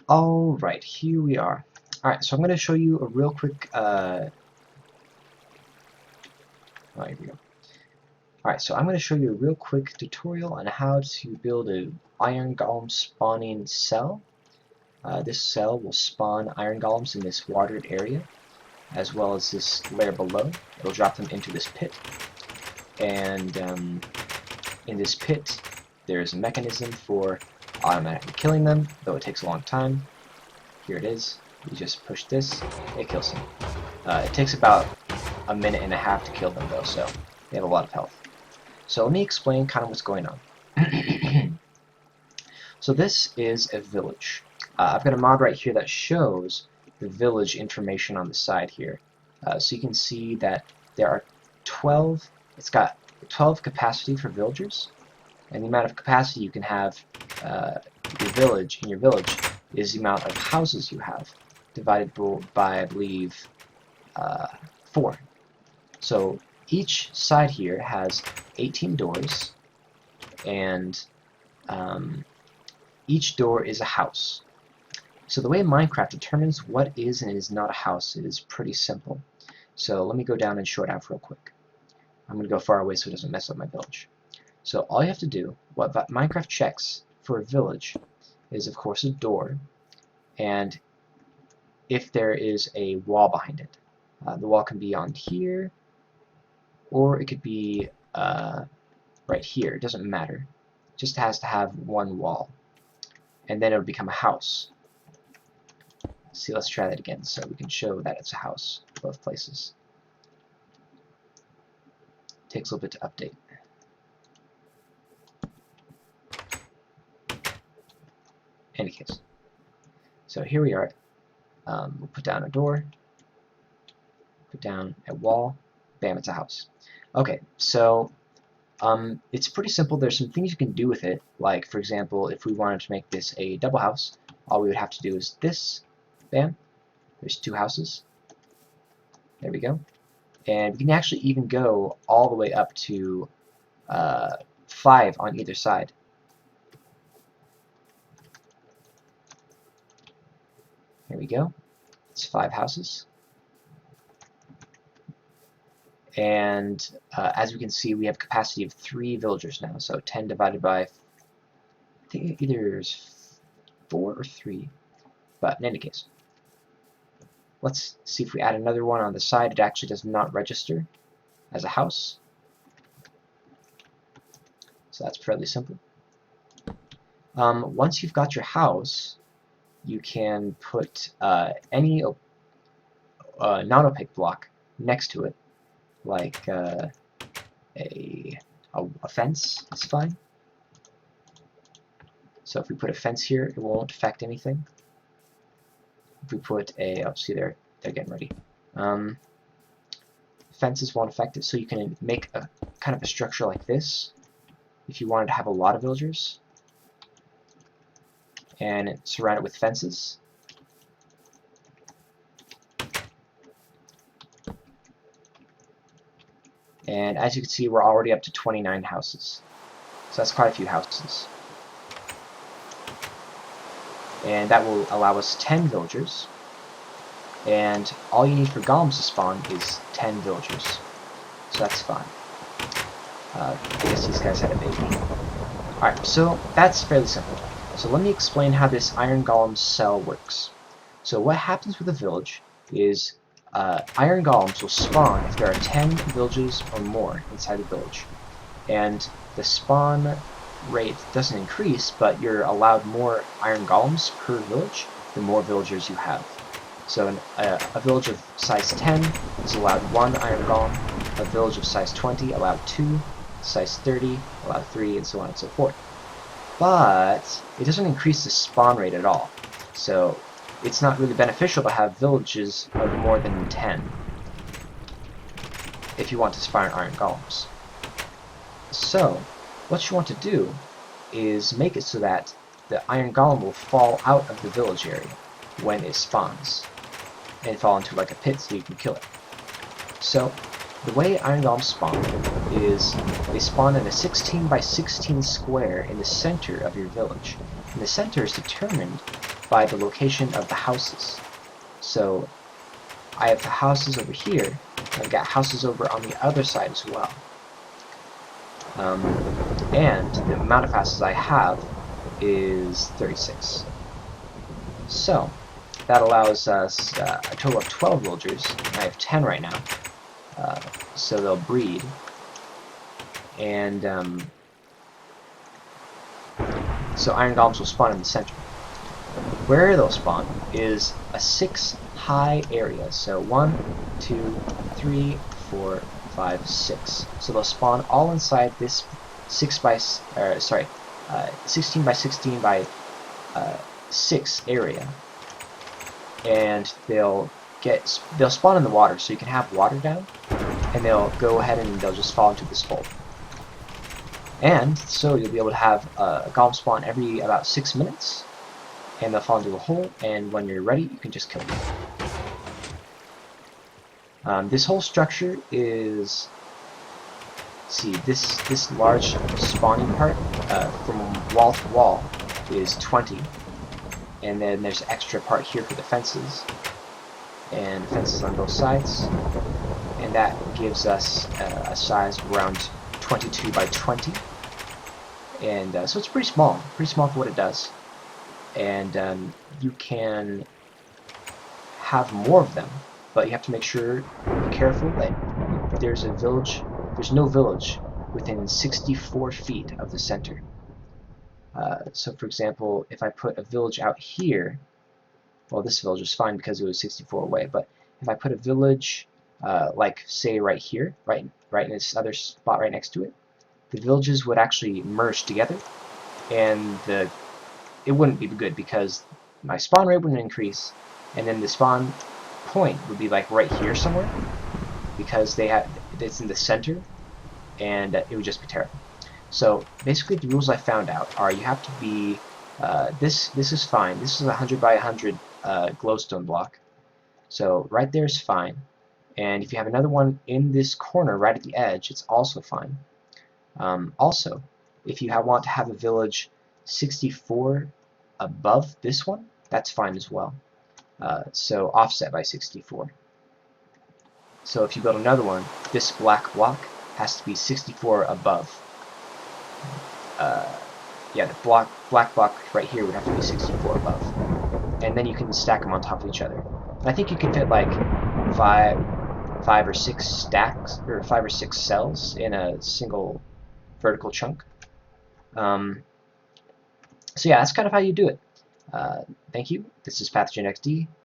Alright, here we are. Alright, so I'm going to show you a real quick, oh, here we go. Alright, so I'm going to show you a real quick tutorial on how to build a iron golem spawning cell. This cell will spawn iron golems in this watered area, as well as this layer below. It'll drop them into this pit, and in this pit there's a mechanism for automatically killing them, though it takes a long time. Here it is. You just push this, it kills them. It takes about a minute and a half to kill them though, so they have a lot of health. So let me explain kind of what's going on. So this is a village. I've got a mod right here that shows the village information on the side here. So you can see that there are 12, it's got 12 capacity for villagers, and the amount of capacity you can have in your village is the amount of houses you have, divided by, I believe, 4. So each side here has 18 doors, and each door is a house. So the way Minecraft determines what is and is not a house is pretty simple. So let me go down and show it out real quick. I'm going to go far away so it doesn't mess up my village. So all you have to do, what Minecraft checks for a village, is of course a door, and if there is a wall behind it. The wall can be on here, or it could be right here. It doesn't matter. It just has to have one wall, and then it'll become a house. See, let's try that again so we can show that it's a house both places. Takes a little bit to update. Any case, so here we are. We'll put down a door, put down a wall, bam, it's a house. Okay, so it's pretty simple. There's some things you can do with it, like for example, if we wanted to make this a double house, all we would have to do is this, bam, there's 2 houses, there we go, and we can actually even go all the way up to 5 on either side. Here we go. It's 5 houses. And as we can see, we have capacity of 3 villagers now. So 10 divided by, I think either 4 or 3. But in any case, let's see if we add another one on the side. It actually does not register as a house. So that's fairly simple. Once you've got your house, you can put any non-opaque block next to it, like a fence is fine. So if we put a fence here, it won't affect anything. If we put a, oh, see they're getting ready. Fences won't affect it, so you can make a kind of a structure like this if you wanted to have a lot of villagers, and surround it with fences. And as you can see, we're already up to 29 houses. So that's quite a few houses. And that will allow us 10 villagers. And all you need for golems to spawn is 10 villagers. So that's fine. I guess these guys had a baby. Alright, so that's fairly simple. So let me explain how this iron golem cell works. So what happens with a village is iron golems will spawn if there are 10 villages or more inside the village. And the spawn rate doesn't increase, but you're allowed more iron golems per village the more villagers you have. So a village of size 10 is allowed 1 iron golem, a village of size 20 allowed 2, size 30 allowed 3, and so on and so forth. But it doesn't increase the spawn rate at all, so it's not really beneficial to have villages of more than 10 if you want to spawn iron golems. So what you want to do is make it so that the iron golem will fall out of the village area when it spawns and fall into like a pit so you can kill it. So the way iron golems spawn is they spawn in a 16 by 16 square in the center of your village. And the center is determined by the location of the houses. So I have the houses over here, and I've got houses over on the other side as well. And the amount of houses I have is 36. So that allows us a total of 12 villagers. I have 10 right now, so they'll breed. And so iron golems will spawn in the center. Where they'll spawn is a 6 high area. So 1, 2, 3, 4, 5, 6. So they'll spawn all inside this 16 by 16 by 6 area, and they'll spawn in the water, so you can have water down, and they'll go ahead and they'll just fall into this hole. And so you'll be able to have a golem spawn every about 6 minutes, and they'll fall into a hole, and when you're ready, you can just kill them. This whole structure is, this large spawning part from wall to wall is 20, and then there's an extra part here for the fences, and fences on both sides, and that gives us a size of around 22 by 20, and so it's pretty small for what it does. And you can have more of them, but you have to be careful that there's no village within 64 feet of the center. So for example, if I put a village out here, well, this village is fine because it was 64 away, but if I put a village like say right here, right in this other spot right next to it, the villages would actually merge together, and it wouldn't be good because my spawn rate wouldn't increase, and then the spawn point would be like right here somewhere because it's in the center, and it would just be terrible. So basically the rules I found out are you have to be this is fine. This is a 100 by 100 glowstone block, so right there is fine, and if you have another one in this corner right at the edge, it's also fine. Also, if you want to have a village 64 above this one, that's fine as well. So offset by 64. So if you build another one, this black block has to be 64 above. Yeah, the black block right here would have to be 64 above. And then you can stack them on top of each other. And I think you can fit like 5 or 6 stacks, or 5 or 6 cells in a single vertical chunk. So yeah, that's kind of how you do it. Thank you. This is PathogenXD.